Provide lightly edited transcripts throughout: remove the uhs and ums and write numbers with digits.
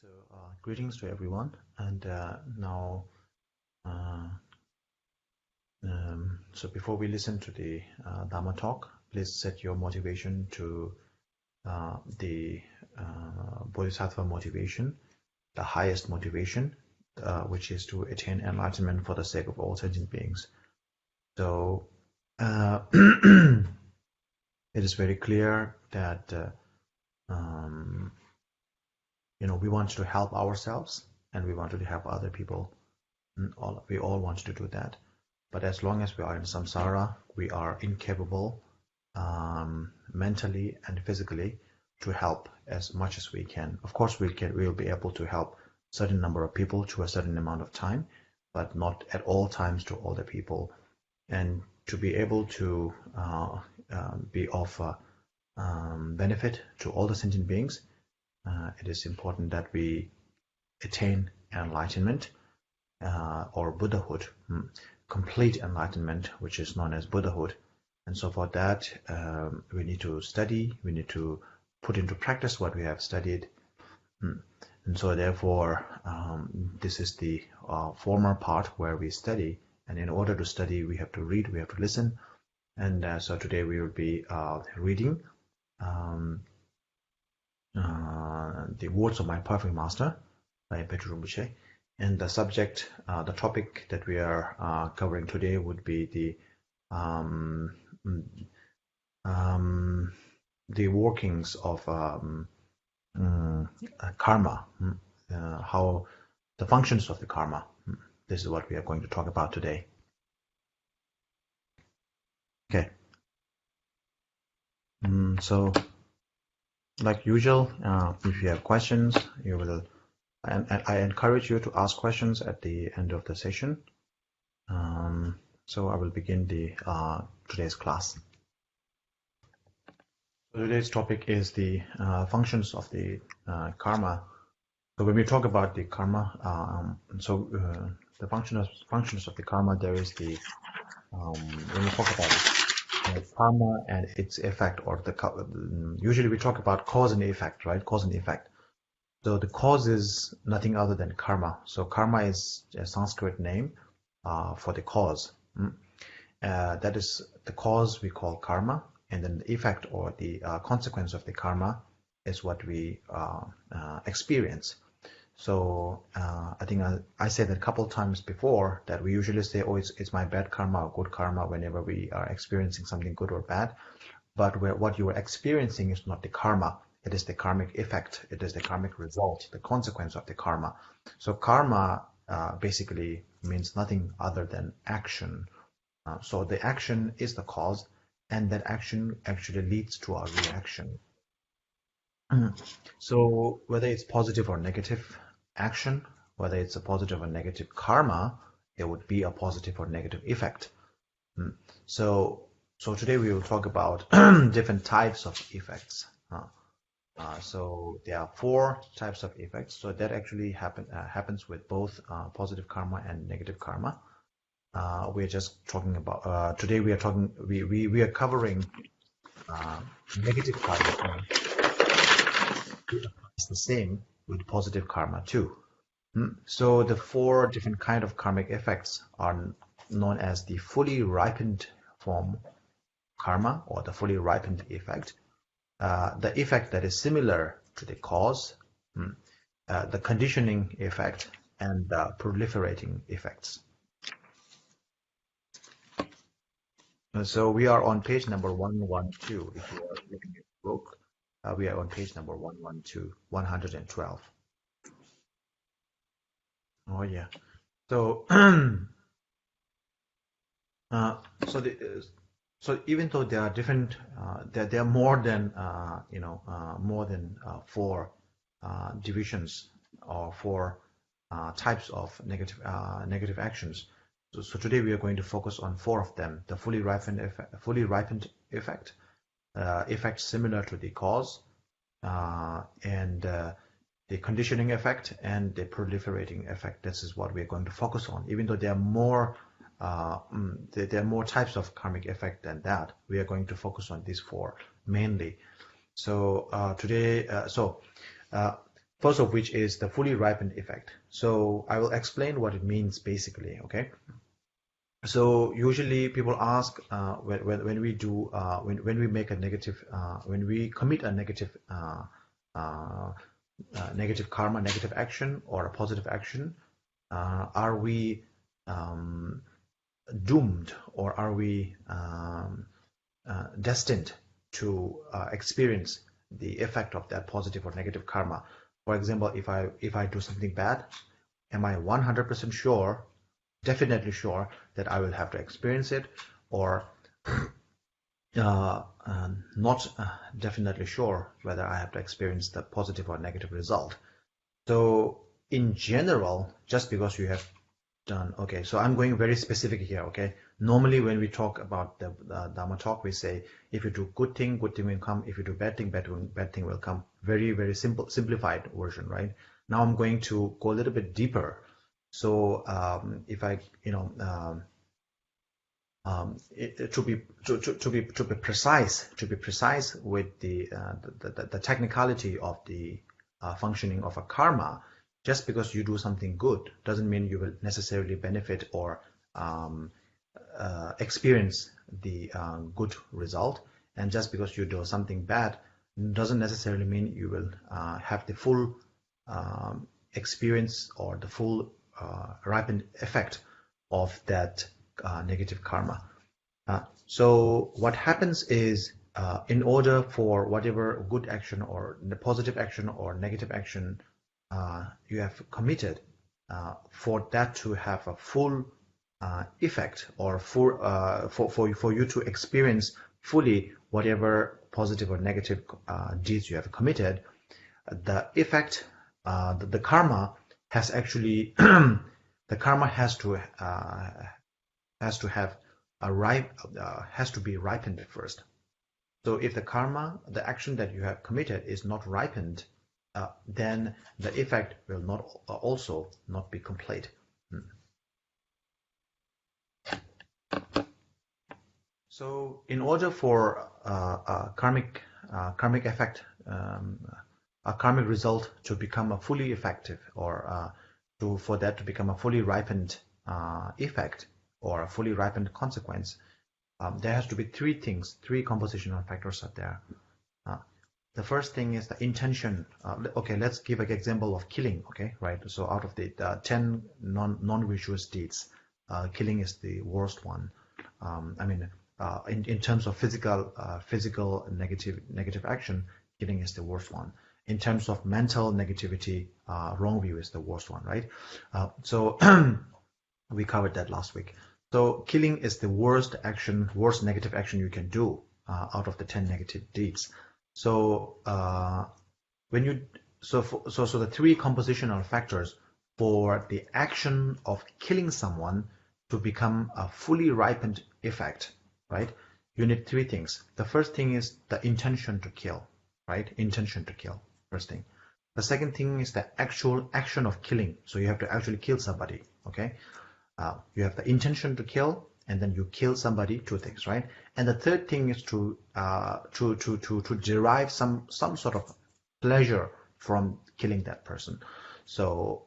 So, greetings to everyone. And now, so before we listen to the Dharma talk, please set your motivation to the Bodhisattva motivation, the highest motivation, which is to attain enlightenment for the sake of all sentient beings. So, it is very clear that we want to help ourselves and we want to help other people. We all want to do that. But as long as we are in samsara, we are incapable mentally and physically to help as much as we can. Of course, we will be able to help a certain number of people to a certain amount of time, but not at all times to all the people. And to be able to be of benefit to all the sentient beings, it is important that we attain enlightenment or Buddhahood, complete enlightenment, which is known as Buddhahood. And so for that, we need to study, we need to put into practice what we have studied. And so therefore, this is the former part where we study. And in order to study, we have to read, we have to listen. And so today we will be reading the words of my perfect master by Tongkhor Rinpoche. And the subject, the topic that we are covering today would be the workings of karma, how the functions of the karma. This is what we are going to talk about today. Okay. So, like usual, if you have questions, you will. And I encourage you to ask questions at the end of the session. So I will begin today's class. So today's topic is the functions of the karma. So when we talk about the karma, the functions of the karma, there is the when we talk about karma and its effect, or usually we talk about cause and effect, right? Cause and effect. So the cause is nothing other than karma. So karma is a Sanskrit name for the cause. That is the cause we call karma, and then the effect or the consequence of the karma is what we experience. So I think I said a couple times before that we usually say, oh, it's my bad karma or good karma whenever we are experiencing something good or bad. But what you are experiencing is not the karma. It is the karmic effect. It is the karmic result, the consequence of the karma. So karma basically means nothing other than action. So the action is the cause, and that action actually leads to a reaction. So whether it's positive or negative action, whether it's a positive or negative karma, there would be a positive or negative effect. So today we will talk about different types of effects. So there are 4 types of effects. So that actually happens with both positive karma and negative karma. We're just talking about today. We are covering negative karma. It's the same with positive karma too. So the 4 different kind of karmic effects are known as the fully ripened form karma, or the fully ripened effect. The effect that is similar to the cause, the conditioning effect, and the proliferating effects. So we are on page number 112. If you are looking at the book, we are on page number 112. Oh yeah. So so even though there are different, there are more than 4 divisions or 4 types of negative actions. So today we are going to focus on 4 of them: the fully ripened effect, effect similar to the cause, and the conditioning effect, and the proliferating effect. This is what we are going to focus on. Even though there are more. There are more types of karmic effect than that. We are going to focus on these 4 mainly. So today, the first of which is the fully ripened effect. So I will explain what it means basically, okay? So usually people ask when we do when we make a negative when we commit a negative negative karma, negative action, or a positive action, are we doomed, or are we destined to experience the effect of that positive or negative karma? For example, if I do something bad, am I 100% sure, definitely sure, that I will have to experience it, or not definitely sure whether I have to experience the positive or negative result? So in general, just because you have done, okay, so I'm going very specific here, okay? Normally when we talk about the Dharma talk, we say, if you do good thing will come. If you do bad thing will come. Very, very simple, simplified version, right? Now I'm going to go a little bit deeper. So if I, to be precise with the technicality of the functioning of a karma, just because you do something good doesn't mean you will necessarily benefit or experience the good result. And just because you do something bad doesn't necessarily mean you will have the full experience or the full ripened effect of that negative karma. So what happens is, in order for whatever good action or the positive action or negative action you have committed, for that to have a full effect, or for you to experience fully whatever positive or negative deeds you have committed, the effect, the karma has actually the karma has to have has to be ripened first. So if the karma, the action that you have committed, is not ripened, then the effect will not also not be complete. So in order for a karmic effect, a karmic result to become a fully effective, or for that to become a fully ripened effect, or a fully ripened consequence, there has to be three things, three compositional factors are there. The first thing is the intention. Okay, let's give an example of killing. Okay, right? So out of the 10 non-virtuous deeds, killing is the worst one. I mean, in terms of physical negative action, killing is the worst one. In terms of mental negativity, wrong view is the worst one, right? So we covered that last week. So killing is the worst negative action you can do out of the 10 negative deeds. So when you so the three compositional factors for the action of killing someone to become a fully ripened effect, right? You need three things. The first thing is the intention to kill, right? Intention to kill, first thing. The second thing is the actual action of killing. So you have to actually kill somebody, okay? You have the intention to kill, and then you kill somebody, two things, right? And the third thing is to derive some sort of pleasure from killing that person. So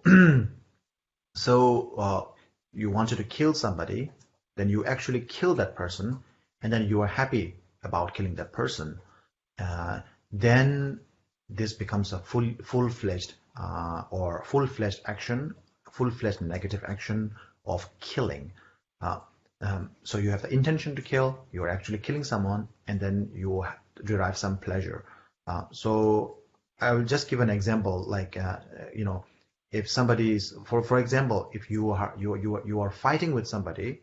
you wanted to kill somebody, then you actually kill that person, and then you are happy about killing that person. Then this becomes a full-fledged or full-fledged action, full-fledged negative action of killing. So you have the intention to kill, you are actually killing someone, and then you derive some pleasure. So I will just give an example, like if somebody is, for example, if you are fighting with somebody,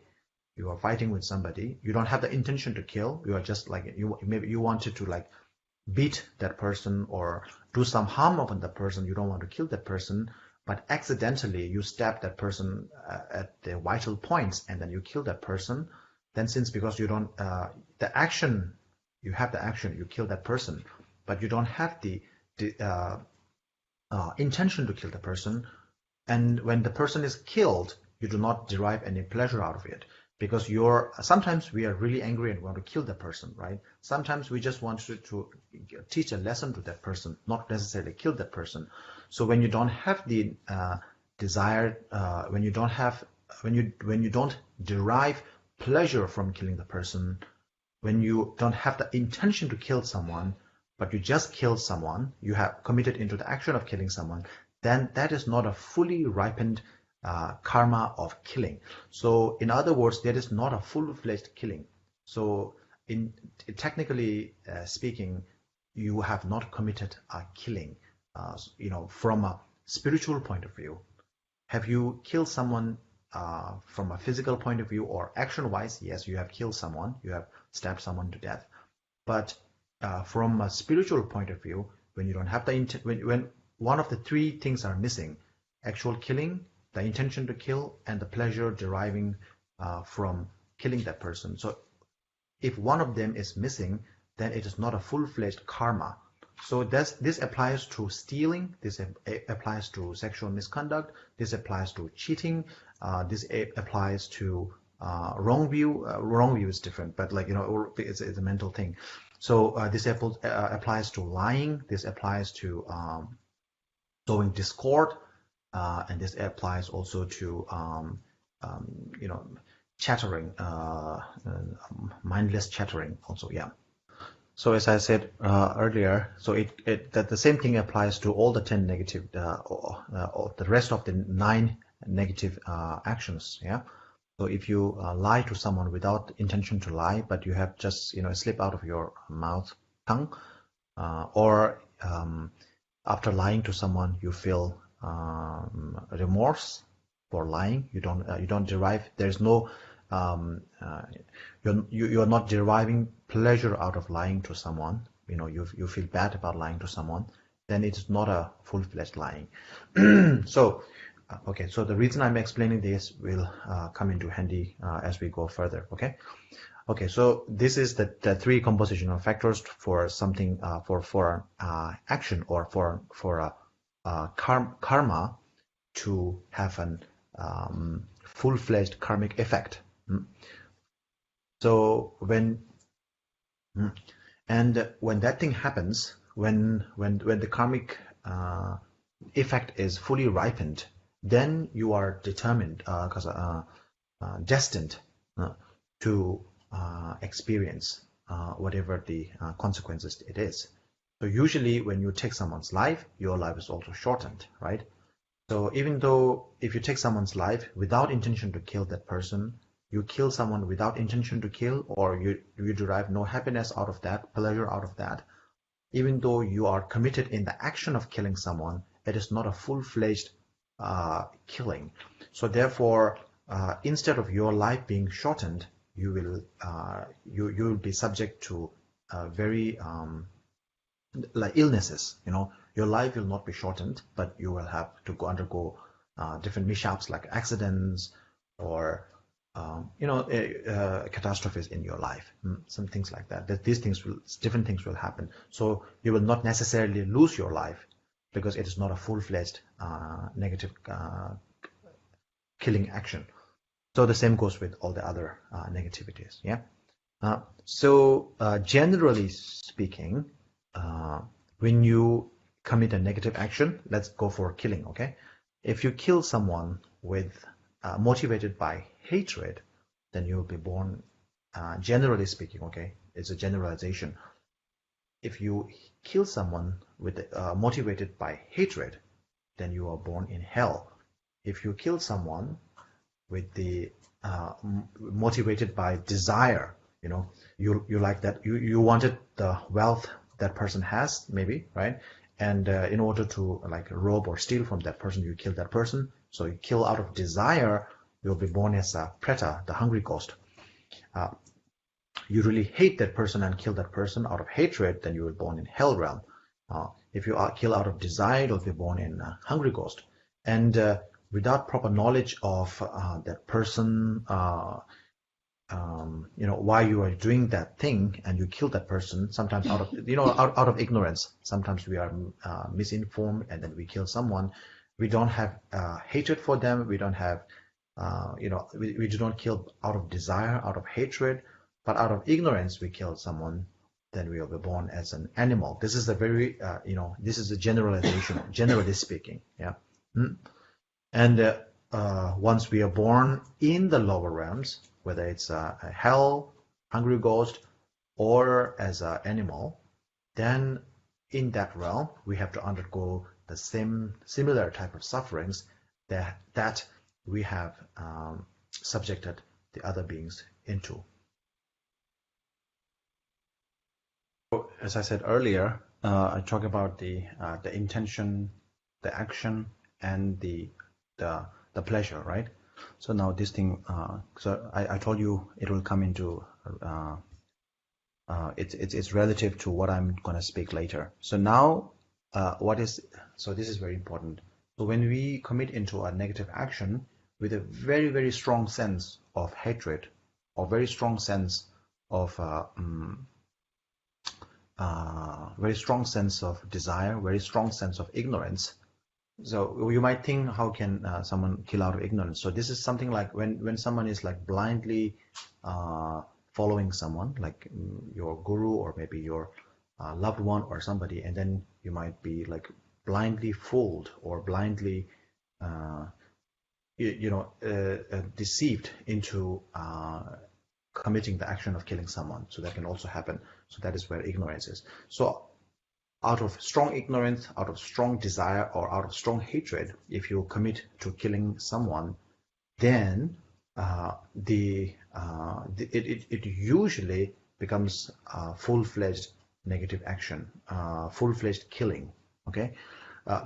you don't have the intention to kill, you are just like, maybe you wanted to like beat that person or do some harm upon that person, you don't want to kill that person, but accidentally you stab that person at the vital points, and then you kill that person. Then because you don't the action, you have the action, you kill that person, but you don't have the intention to kill the person, and when the person is killed, you do not derive any pleasure out of it. because sometimes we are really angry and want to kill the person, right? Sometimes we just want to teach a lesson to that person, not necessarily kill that person. So when you don't have the desire, when you don't derive pleasure from killing the person, when you don't have the intention to kill someone, but you just kill someone, you have committed into the action of killing someone, then that is not a fully ripened karma of killing. So in other words, that is not a full-fledged killing. So technically speaking, you have not committed a killing. From a spiritual point of view, have you killed someone from a physical point of view or action-wise? Yes, you have killed someone. You have stabbed someone to death. But from a spiritual point of view, when you don't have the intent, when one of the three things are missing, actual killing, the intention to kill, and the pleasure deriving from killing that person. So if one of them is missing, then it is not a full-fledged karma. So this applies to stealing, this applies to sexual misconduct, this applies to cheating, this applies to wrong view. Wrong view is different, but it's a mental thing. So this applies to lying, this applies to sowing discord, and this applies also to chattering, mindless chattering also, yeah. So as I said earlier, so that the same thing applies to all the 10 negative, or the rest of the 9 negative actions, yeah. So if you lie to someone without intention to lie, but you have just a slip out of your tongue, or after lying to someone you feel remorse for lying, you don't derive. There's no you're not deriving pleasure out of lying to someone. You feel bad about lying to someone. Then it's not a full-fledged lying. So. Okay, so the reason I'm explaining this will come into handy as we go further. Okay, so this is the 3 compositional factors for something for action or for karma to have an full-fledged karmic effect. So when that thing happens, when the karmic effect is fully ripened, then you are determined, destined to experience whatever the consequences it is. So usually when you take someone's life, your life is also shortened, right? So even though if you take someone's life without intention to kill that person, you kill someone without intention to kill, or you derive no happiness out of that, pleasure out of that, even though you are committed in the action of killing someone, it is not a full-fledged killing. So therefore, instead of your life being shortened, you will be subject to very like illnesses. Your life will not be shortened, but you will have to undergo different mishaps like accidents or catastrophes in your life, some things like that. Different things will happen. So you will not necessarily lose your life, because it is not a full-fledged negative killing action. So the same goes with all the other negativities. Yeah. So generally speaking, when you commit a negative action, let's go for killing. Okay, if you kill someone with motivated by hatred, then you will be born. Generally speaking, okay, it's a generalization. If you kill someone with motivated by hatred, then you are born in hell. If you kill someone with the motivated by desire, you like that, you wanted the wealth that person has, maybe, right? And in order to rob or steal from that person, you kill that person. So you kill out of desire, you'll be born as a preta, the hungry ghost. You really hate that person and kill that person out of hatred, then you were born in hell realm. If you kill out of desire, you'll be born in hungry ghost. And without proper knowledge of that person, why you are doing that thing, and you kill that person, sometimes out of ignorance. Sometimes we are misinformed, and then we kill someone. We don't have hatred for them. We don't have we do not kill out of desire, out of hatred, but out of ignorance we kill someone, then we will be born as an animal. This is a very, this is a generalization, generally speaking. Yeah. And once we are born in the lower realms, whether it's a hell, hungry ghost, or as an animal, then in that realm we have to undergo the similar type of sufferings that we have subjected the other beings into. So, as I said earlier, I talk about the intention, the action, and the pleasure, right? So now this thing, so I told you it will come into it's relative to what I'm going to speak later. So now so this is very important. So when we commit into a negative action with a very, very strong sense of hatred, or very strong sense of very strong sense of desire, very strong sense of ignorance. So you might think, how can someone kill out of ignorance? So this is something like when someone is like blindly following someone, like your guru or maybe your loved one or somebody, and then you might be like blindly fooled or blindly deceived into committing the action of killing someone. So that can also happen. So that is where ignorance is. So out of strong ignorance, out of strong desire, or out of strong hatred, if you commit to killing someone, then it usually becomes full-fledged negative action, full-fledged killing. Okay,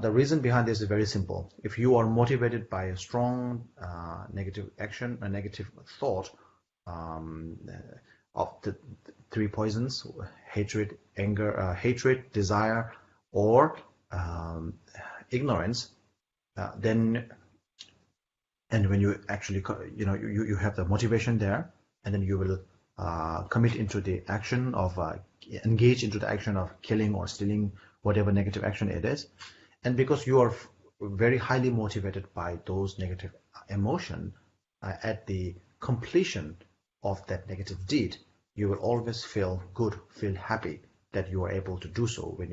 the reason behind this is very simple. If you are motivated by a strong negative action, a negative thought of the three poisons: hatred, anger, hatred, desire, or ignorance, then. And when you actually, you have the motivation there, and then you will commit into the action of, engage into the action of killing or stealing, whatever negative action it is. And because you are very highly motivated by those negative emotion, at the completion of that negative deed, you will always feel good, feel happy that you are able to do so. When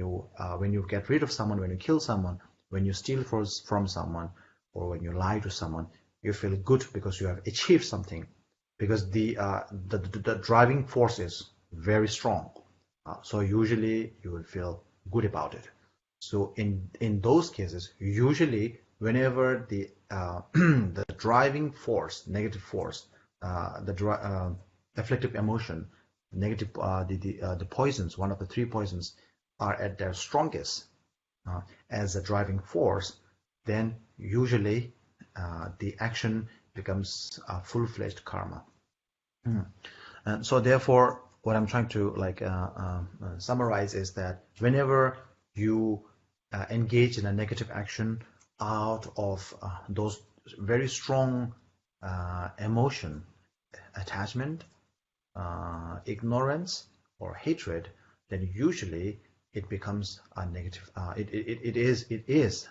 you get rid of someone, when you kill someone, when you steal from someone, or when you lie to someone, you feel good because you have achieved something, because the driving force is very strong. So usually you will feel good about it. So in those cases, usually whenever the the driving force, negative force, the afflictive emotion, negative the poisons, one of the three poisons, are at their strongest as a driving force, then usually the action becomes full-fledged karma. And so therefore, what I'm trying to summarize is that whenever you engage in a negative action out of those very strong emotion, attachment, ignorance, or hatred, then usually it becomes a negative. It is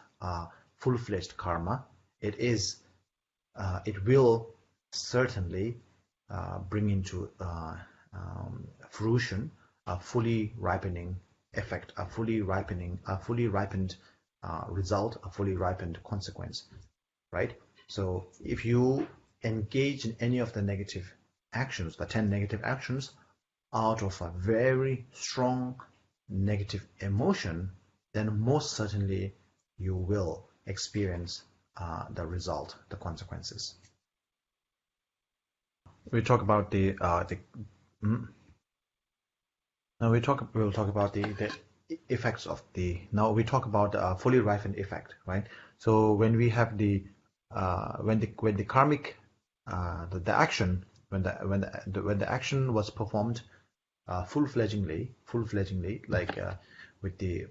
full-fledged karma. It will certainly bring into fruition a fully ripening effect, a fully ripened result, a fully ripened consequence, right? So if you engage in any of the negative actions, the 10 negative actions, out of a very strong negative emotion, then most certainly you will experience the result, the consequences. We talk about now we'll talk about the effects of the. Now we talk about the fully ripened effect, right? So when we have when the karmic the action, when the action was performed full-fledgedly, like with the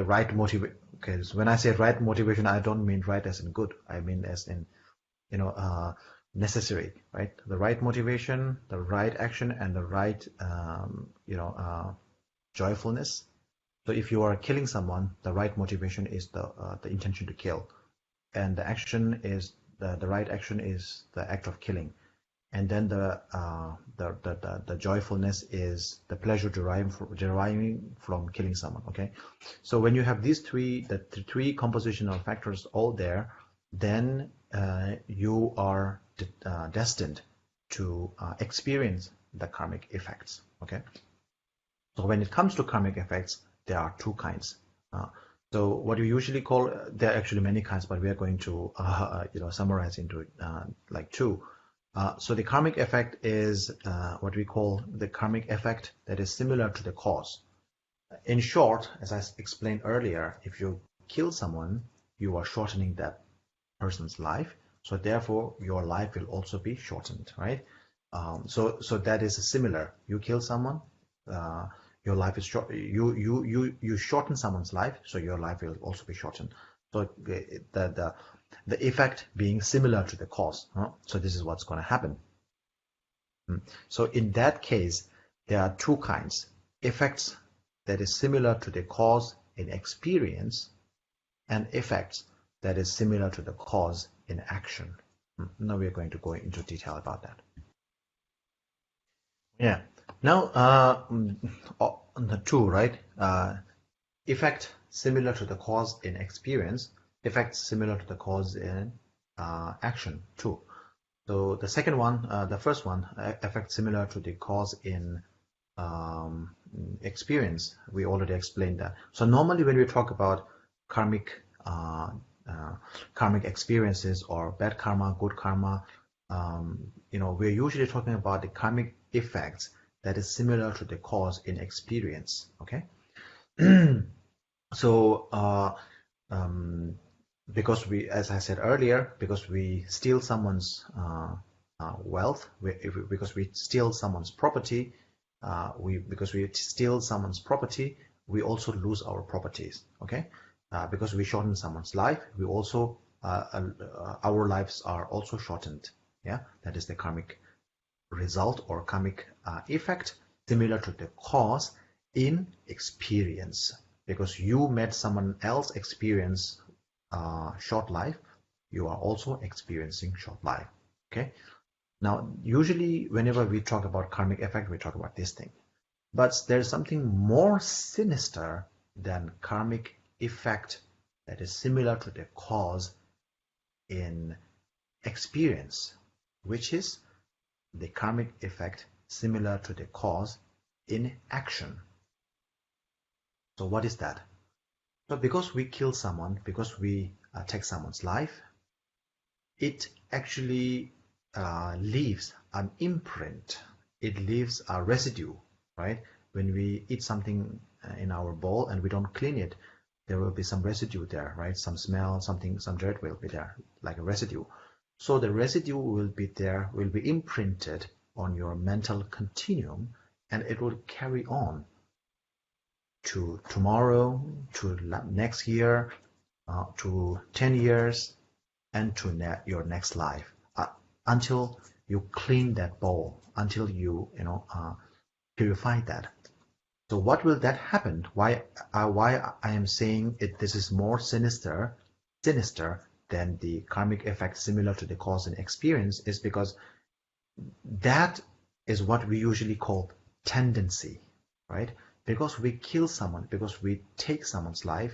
right motivation. Okay, so when I say right motivation, I don't mean right as in good. I mean as in necessary, right? The right motivation, the right action, and the right joyfulness. So if you are killing someone, the right motivation is the intention to kill, and the action is the right action is the act of killing, and then the joyfulness is the pleasure deriving from killing someone. Okay, so when you have these three, the three compositional factors all there, then you are destined to experience the karmic effects. Okay, so when it comes to karmic effects, there are two kinds. So what you usually call, there are actually many kinds, but we are going to summarize into like two. So the karmic effect is what we call the karmic effect that is similar to the cause. In short, as I explained earlier, if you kill someone, you are shortening that person's life. So therefore, your life will also be shortened, right? So that is similar. You kill someone, your life is short. You shorten someone's life, so your life will also be shortened. So the effect being similar to the cause. So this is what's going to happen. So in that case, there are two kinds: effects that is similar to the cause in experience, and effects that is similar to the cause in action. Now we are going to go into detail about that. Yeah. Now the two, right? Effect similar to the cause in experience, effects similar to the cause in action too. So the second one, the first one, effect similar to the cause in experience. We already explained that. So normally when we talk about karmic experiences or bad karma, good karma, we're usually talking about the karmic effects that is similar to the cause in experience. Okay. So because we, as I said earlier, because we steal someone's wealth, because we steal someone's property, because we steal someone's property, we also lose our properties. Okay, because we shorten someone's life, we also our lives are also shortened. Yeah, that is the karmic result or karmic effect similar to the cause in experience. Because you made someone else experience short life, you are also experiencing short life. Okay. Now, usually whenever we talk about karmic effect, we talk about this thing. But there's something more sinister than karmic effect that is similar to the cause in experience, which is the karmic effect similar to the cause in action. So what is that? So because we kill someone, because we take someone's life, it actually leaves an imprint. It leaves a residue, right? When we eat something in our bowl and we don't clean it, there will be some residue there, right? Some smell, something, some dirt will be there, like a residue. So the residue will be there, will be imprinted on your mental continuum, and it will carry on to tomorrow, to next year, to 10 years, and to your next life, until you clean that bowl, until you purify that. So what will that happen? Why I am saying it? This is more sinister than the karmic effect similar to the cause and experience, is because that is what we usually call tendency, right? Because we kill someone, because we take someone's life,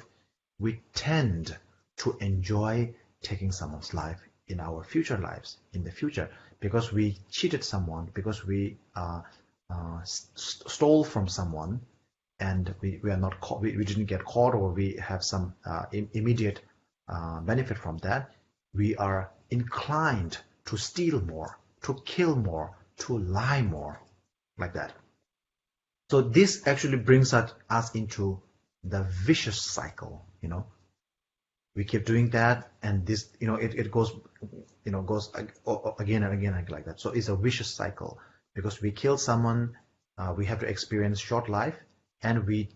we tend to enjoy taking someone's life in our future lives, in the future, because we cheated someone, because we stole from someone, and we are not caught, we didn't get caught, or we have some immediate benefit from that. We are inclined to steal more, to kill more, to lie more, like that. So this actually brings us into the vicious cycle. We keep doing that, and this, it goes, goes again and again like that. So it's a vicious cycle, because we kill someone, we have to experience short life, and we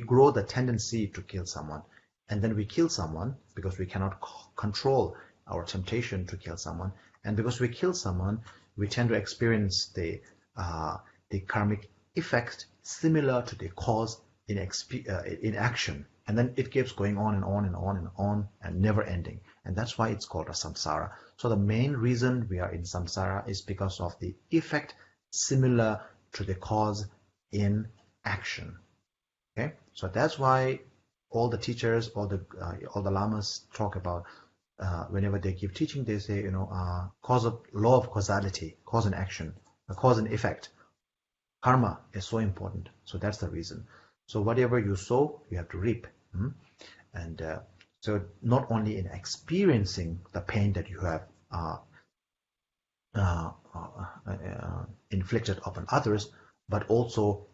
grow the tendency to kill someone, and then we kill someone because we cannot control our temptation to kill someone, and because we kill someone, we tend to experience the karmic effect similar to the cause in action. And then it keeps going on and on and on and on and never ending. And that's why it's called a samsara. So the main reason we are in samsara is because of the effect similar to the cause in action. Okay, so that's why all the teachers, all the lamas talk about whenever they give teaching, they say, law of causality, cause and action, cause and effect. Karma is so important. So that's the reason. So whatever you sow, you have to reap. And so not only in experiencing the pain that you have inflicted upon others, but also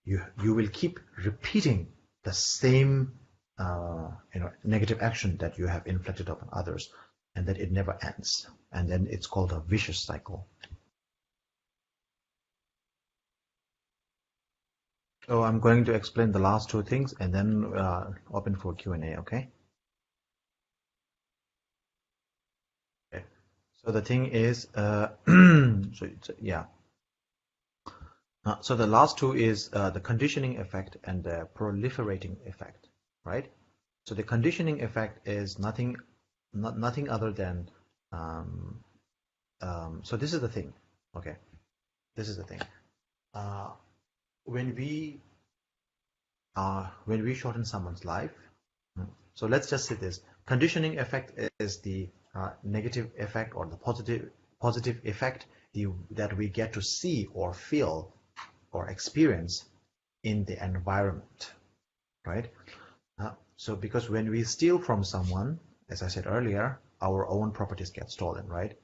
you will keep repeating the same negative action that you have inflicted upon others, and that it never ends. And then it's called a vicious cycle. So I'm going to explain the last two things and then open for Q&A, okay? Okay. So the thing is, so the last two is the conditioning effect and the proliferating effect, right? So the conditioning effect is nothing other than, so this is the thing, okay? This is the thing. When we shorten someone's life, so let's just say this: conditioning effect is the negative effect or the positive effect that we get to see or feel or experience in the environment, right? So because when we steal from someone, as I said earlier, our own properties get stolen, right?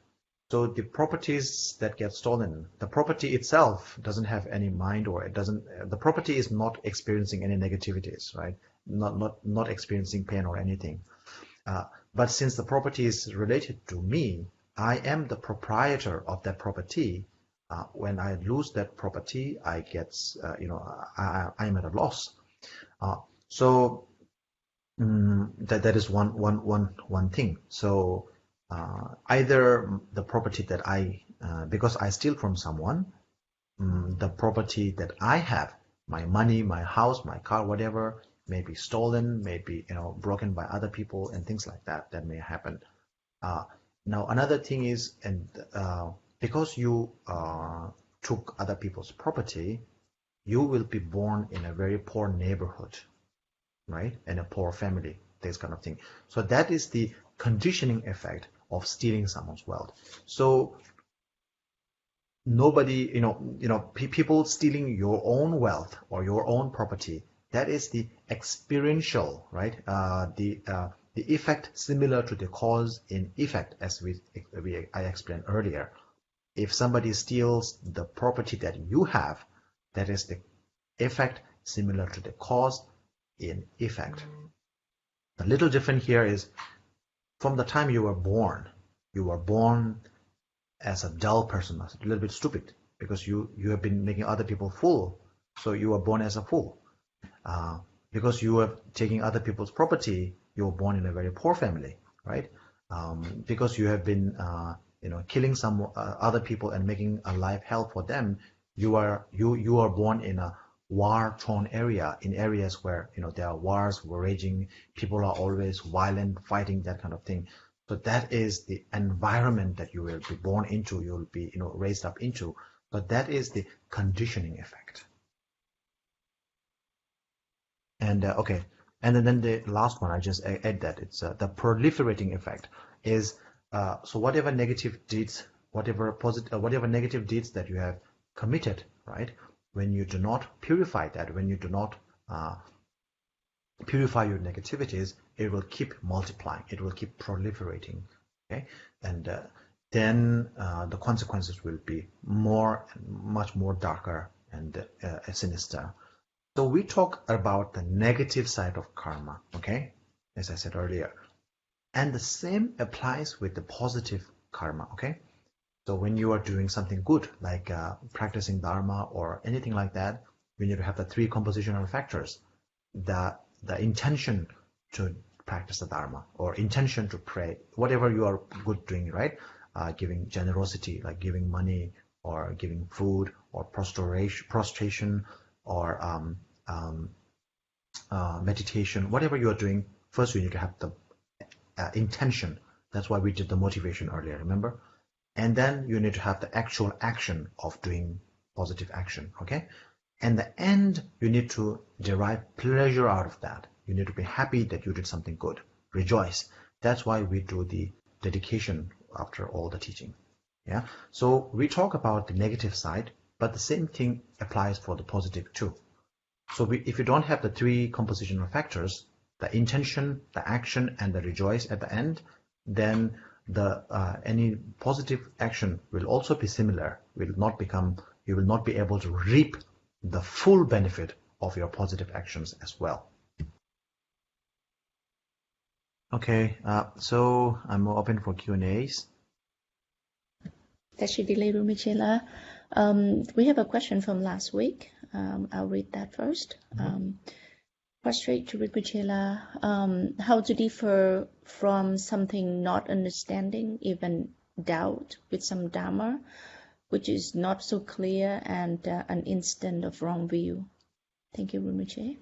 So the properties that get stolen, the property itself doesn't have any mind, or the property is not experiencing any negativities, right? Not experiencing pain or anything. But since the property is related to me, I am the proprietor of that property. When I lose that property, I get, I am at a loss. So that is one thing. So either the property that because I steal from someone, the property that I have, my money, my house, my car, whatever, may be stolen, may be broken by other people and things like that. That may happen. Now another thing is, and because you took other people's property, you will be born in a very poor neighborhood, right? In a poor family, this kind of thing. So that is the conditioning effect of stealing someone's wealth. So nobody, people stealing your own wealth or your own property, that is the experiential, right? The effect similar to the cause in effect, as I explained earlier. If somebody steals the property that you have, that is the effect similar to the cause in effect. The little different here is, from the time you were born as a dull person, a little bit stupid, because you have been making other people fool. So you were born as a fool. Because you were taking other people's property, you were born in a very poor family, right? Because you have been killing some other people and making a life hell for them, you are born in a war-torn area, in areas where there are wars were raging, people are always violent, fighting, that kind of thing. So that is the environment that you will be born into, you will be raised up into. But that is the conditioning effect. And okay, and then the last one, I just add that it's the proliferating effect is so whatever negative deeds, whatever negative deeds that you have committed, right? When you do not purify that, when you do not purify your negativities, it will keep multiplying, it will keep proliferating, okay? And then the consequences will be much more darker and sinister. So we talk about the negative side of karma, okay? As I said earlier. And the same applies with the positive karma, okay? So when you are doing something good, like practicing Dharma or anything like that, we need to have the three compositional factors. The intention to practice the Dharma, or intention to pray, whatever you are good doing, right? Giving generosity, like giving money, or giving food, or prostration, or meditation, whatever you are doing, first you need to have the intention. That's why we did the motivation earlier, remember? And then you need to have the actual action of doing positive action, okay? And the end, you need to derive pleasure out of that. You need to be happy that you did something good. Rejoice. That's why we do the dedication after all the teaching. Yeah. So we talk about the negative side, but the same thing applies for the positive too. So if you don't have the three compositional factors, the intention, the action, and the rejoice at the end, then the any positive action will also be similar. You will not be able to reap the full benefit of your positive actions as well. Okay, so I'm open for Q&As. Tashidile Rumichala. We have a question from last week. I'll read that first. Prostrate to Rinpoche, how to differ from something not understanding, even doubt, with some Dharma, which is not so clear and an instant of wrong view. Thank you, Rinpoche.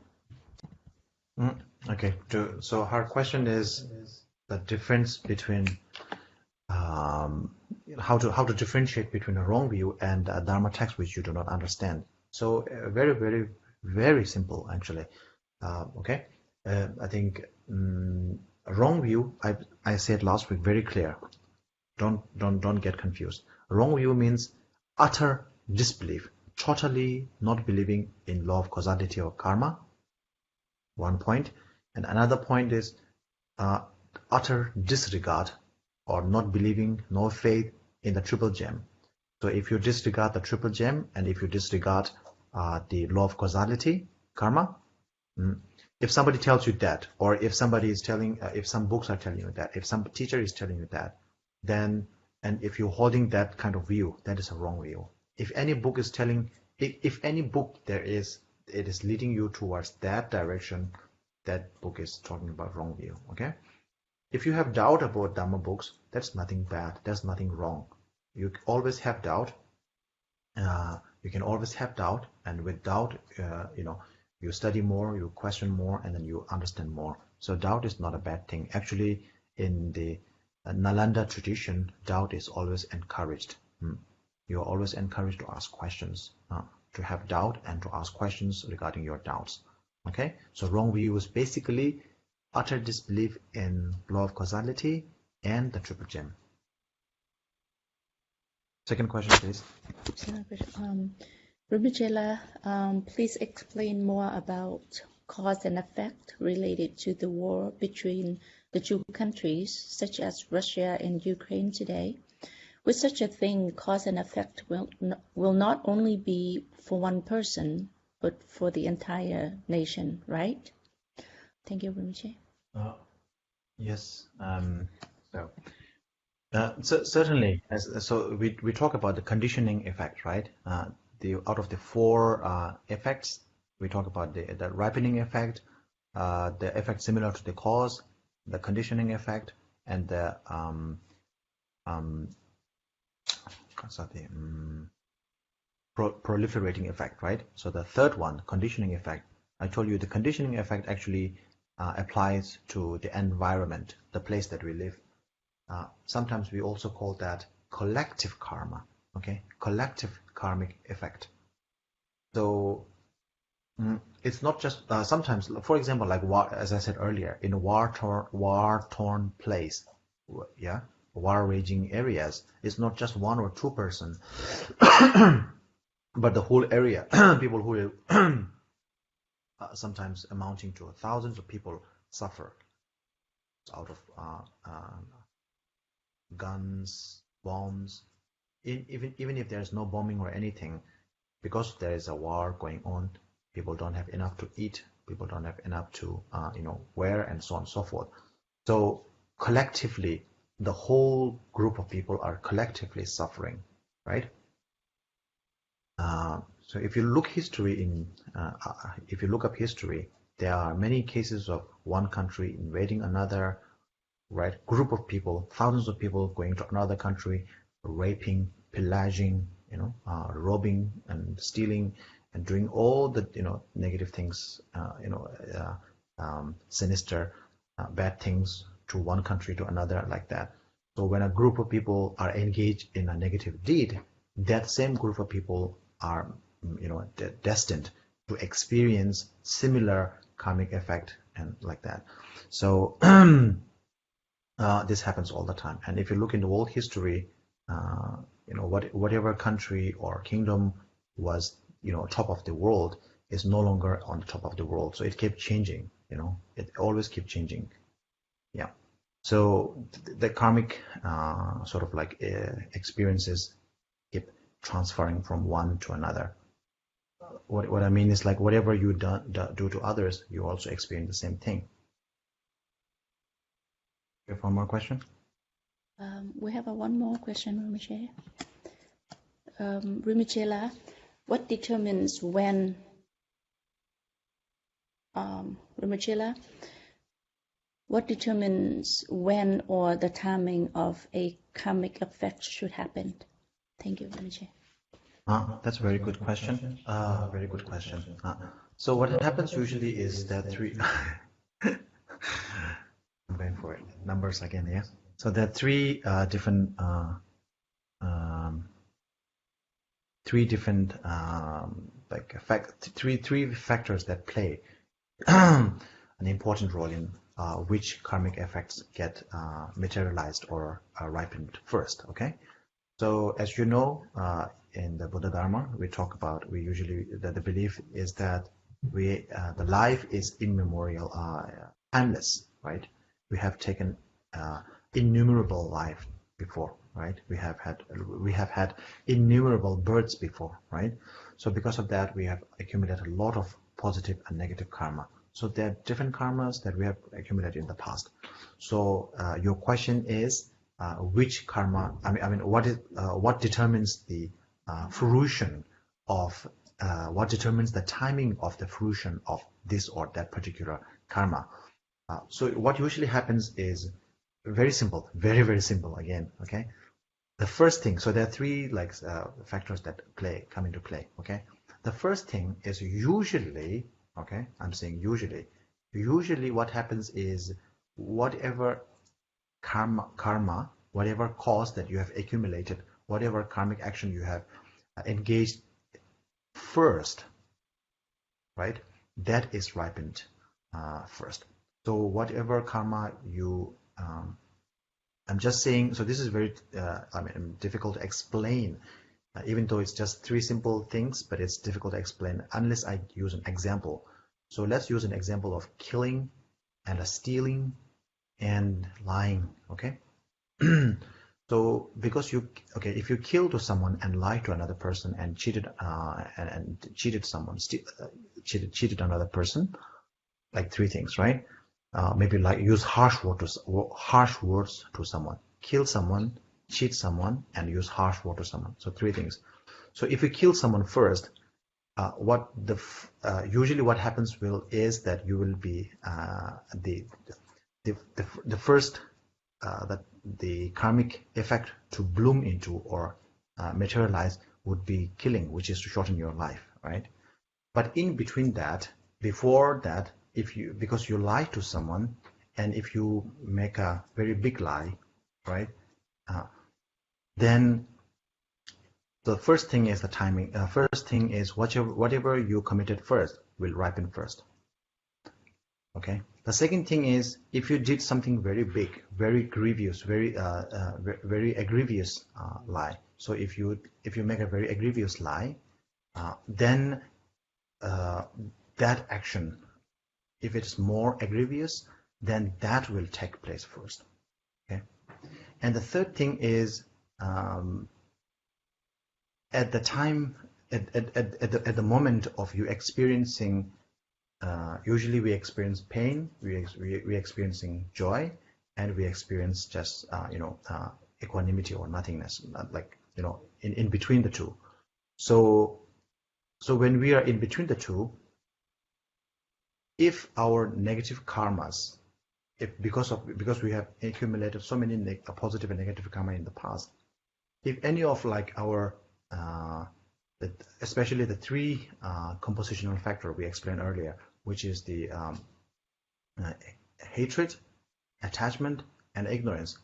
Okay, so her question is the difference between how to differentiate between a wrong view and a Dharma text which you do not understand. So very, very, very simple actually. Okay, I think wrong view. I said last week very clear. Don't get confused. Wrong view means utter disbelief, totally not believing in law of causality or karma. One point, and another point is utter disregard or not believing, no faith in the triple gem. So if you disregard the triple gem and if you disregard the law of causality, karma, if somebody tells you that, or if somebody is telling, if some books are telling you that, if some teacher is telling you that, then, and if you're holding that kind of view, that is a wrong view. If any book is telling, if any book it is leading you towards that direction, that book is talking about wrong view, okay? If you have doubt about Dharma books, that's nothing bad, there's nothing wrong. You always have doubt. You can always have doubt, and with doubt, you study more, you question more, and then you understand more. So doubt is not a bad thing. Actually, in the Nalanda tradition, doubt is always encouraged. You are always encouraged to ask questions, to have doubt and to ask questions regarding your doubts. Okay, so wrong view is basically utter disbelief in law of causality and the triple gem. Second question, please. Rinpoche, please explain more about cause and effect related to the war between the two countries, such as Russia and Ukraine today. With such a thing, cause and effect will not only be for one person, but for the entire nation, right? Thank you, Rinpoche. Yes. So certainly, so we talk about the conditioning effect, right? Out of the four effects, we talk about the ripening effect, the effect similar to the cause, the conditioning effect, and the proliferating effect, right? So the third one, conditioning effect, I told you the conditioning effect actually applies to the environment, the place that we live. Sometimes we also call that collective karma, okay? Collective karmic effect. So it's not just sometimes, for example, like as I said earlier, in a war-torn place, yeah, war-raging areas, it's not just one or two person, but the whole area, people who sometimes amounting to thousands of people suffer out of guns, bombs. Even if there's no bombing or anything, because there is a war going on, people don't have enough to eat, people don't have enough to wear, and so on and so forth. So collectively, the whole group of people are collectively suffering, right? So if you look if you look up history, there are many cases of one country invading another, right? Group of people, thousands of people going to another country, raping, pillaging, robbing and stealing, and doing all the negative things, sinister, bad things to one country to another, like that. So when a group of people are engaged in a negative deed, that same group of people are destined to experience similar karmic effect and like that. So this happens all the time. And if you look into world history, whatever country or kingdom was top of the world is no longer on the top of the world. So it kept changing. It always kept changing. Yeah. So the karmic sort of like experiences keep transferring from one to another. What I mean is, like, whatever you do to others, you also experience the same thing. You have one more question? We have one more question, Rinpoche. Rinpoche, what determines when what determines when or the timing of a karmic effect should happen? Thank you, Rinpoche. That's a very good question. Very good question. So what happens usually is that three. I'm going for it. Numbers again, yes. So there are three different three factors that play an important role in which karmic effects get materialized or ripened first. Okay. So as you know, in the Buddha Dharma, we usually the belief is that the life is immemorial, timeless, right? We have taken innumerable life before, right? We have had innumerable births before, right? So because of that, we have accumulated a lot of positive and negative karma. So there are different karmas that we have accumulated in the past. So your question is, which karma? What determines the fruition of? What determines the timing of the fruition of this or that particular karma? So what usually happens is very simple, very, very simple again, okay? The first thing, so there are three factors that come into play, okay? The first thing is usually, okay, I'm saying usually what happens is whatever karma, whatever cause that you have accumulated, whatever karmic action you have engaged first, right, that is ripened first. So whatever karma you, I'm just saying, so this is very, difficult to explain, even though it's just three simple things, but it's difficult to explain unless I use an example. So let's use an example of killing and stealing and lying, okay? So because if you kill to someone and lie to another person and cheated cheated another person, like three things, right? Maybe like use harsh words to someone, kill someone, cheat someone, and use harsh words to someone. So three things. So if you kill someone first, usually what happens is that you will be the first that the karmic effect to bloom into or materialize would be killing, which is to shorten your life, right? But in between that, before that, because you lie to someone, and if you make a very big lie, right, then the first thing is the timing. First thing is whatever you committed first will ripen first. Okay. The second thing is if you did something very big, very grievous, very egregious lie. So if you make a very egregious lie, then that action, if it's more egregious, then that will take place first. Okay. And the third thing is at the time, at the moment of you experiencing. Usually we experience pain, we experiencing joy, and we experience just equanimity or nothingness, in between the two. So when we are in between the two, if our negative karmas, because we have accumulated so many positive and negative karma in the past, if any of our especially the three compositional factor we explained earlier, which is the hatred, attachment, and ignorance.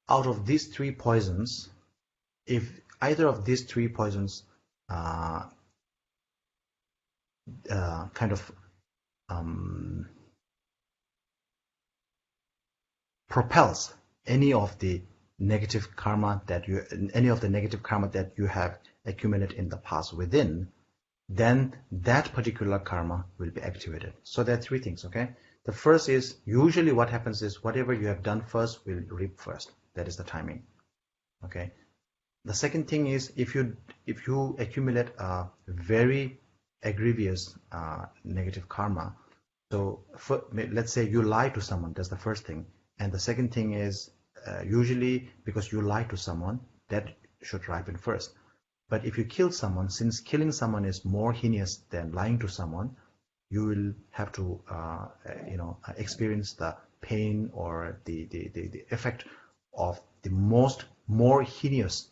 Out of these three poisons, if either of these three poisons kind of propels any of the negative karma that you have accumulated in the past within, then that particular karma will be activated. So there are three things, okay? The first is, usually what happens is whatever you have done first will reap first. That is the timing, okay? The second thing is, if you accumulate a very egregious negative karma, so let's say you lie to someone, that's the first thing. And the second thing is, usually because you lie to someone, that should ripen first. But if you kill someone, since killing someone is more heinous than lying to someone, you will have to experience the pain or the effect of the more heinous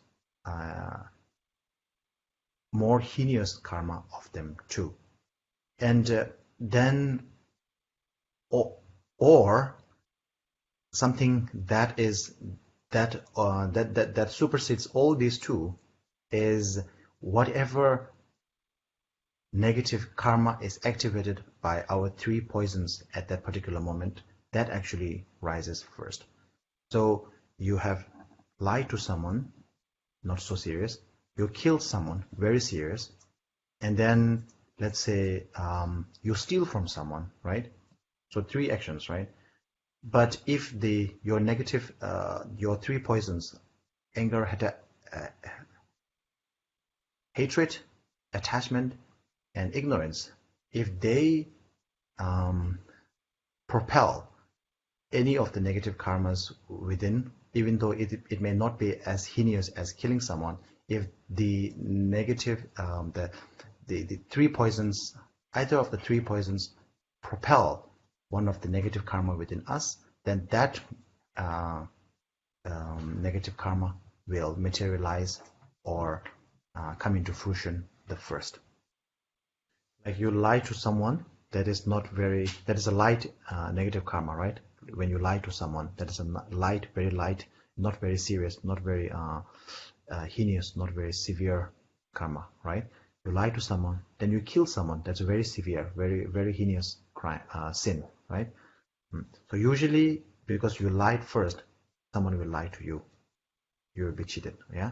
karma of them too. And then or something that supersedes all these two is whatever negative karma is activated by our three poisons at that particular moment, that actually rises first. So you have lied to someone, not so serious. You killed someone, very serious. And then let's say you steal from someone, right? So three actions, right? But if your three poisons, anger, hatred, attachment, and ignorance, if they propel any of the negative karmas within, even though it may not be as heinous as killing someone, if the negative, the three poisons, either of the three poisons propel one of the negative karma within us, then that negative karma will materialize or come into fruition the first. Like you lie to someone, that is a light negative karma, right? When you lie to someone, that is a light, very light, not very serious, not very heinous, not very severe karma, right? You lie to someone, then you kill someone, that's a very severe, very, very heinous crime, sin, right? So usually, because you lied first, someone will lie to you. You will be cheated, yeah?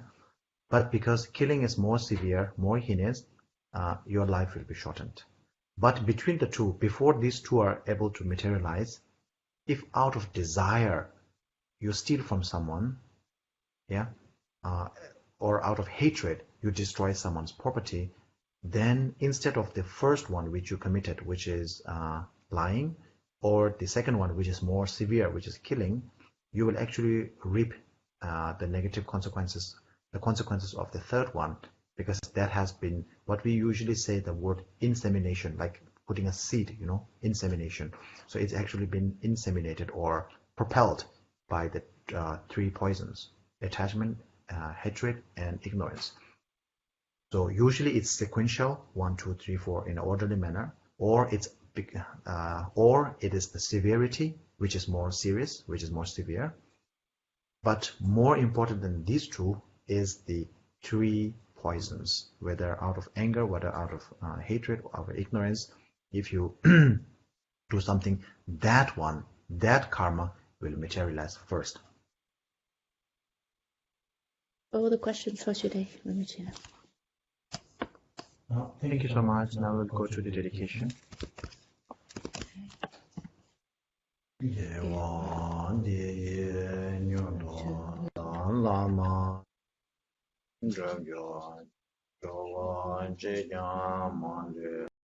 But because killing is more severe, more heinous, your life will be shortened. But between the two, before these two are able to materialize, if out of desire you steal from someone, yeah, or out of hatred you destroy someone's property, then instead of the first one which you committed, which is lying, or the second one which is more severe, which is killing, you will actually reap the negative consequences, the consequences of the third one, because that has been what we usually say the word insemination, like putting a seed, insemination. So it's actually been inseminated or propelled by the three poisons: attachment, hatred, and ignorance. So usually it's sequential, 1, 2, 3, 4 in an orderly manner, or it is the severity, which is more serious, which is more severe. But more important than these two is the three poisons, whether out of anger, whether out of hatred, or out of ignorance. If you do something, that karma will materialize first. All the questions for today, Rinpoche. Thank you so much. Now we'll go to the dedication.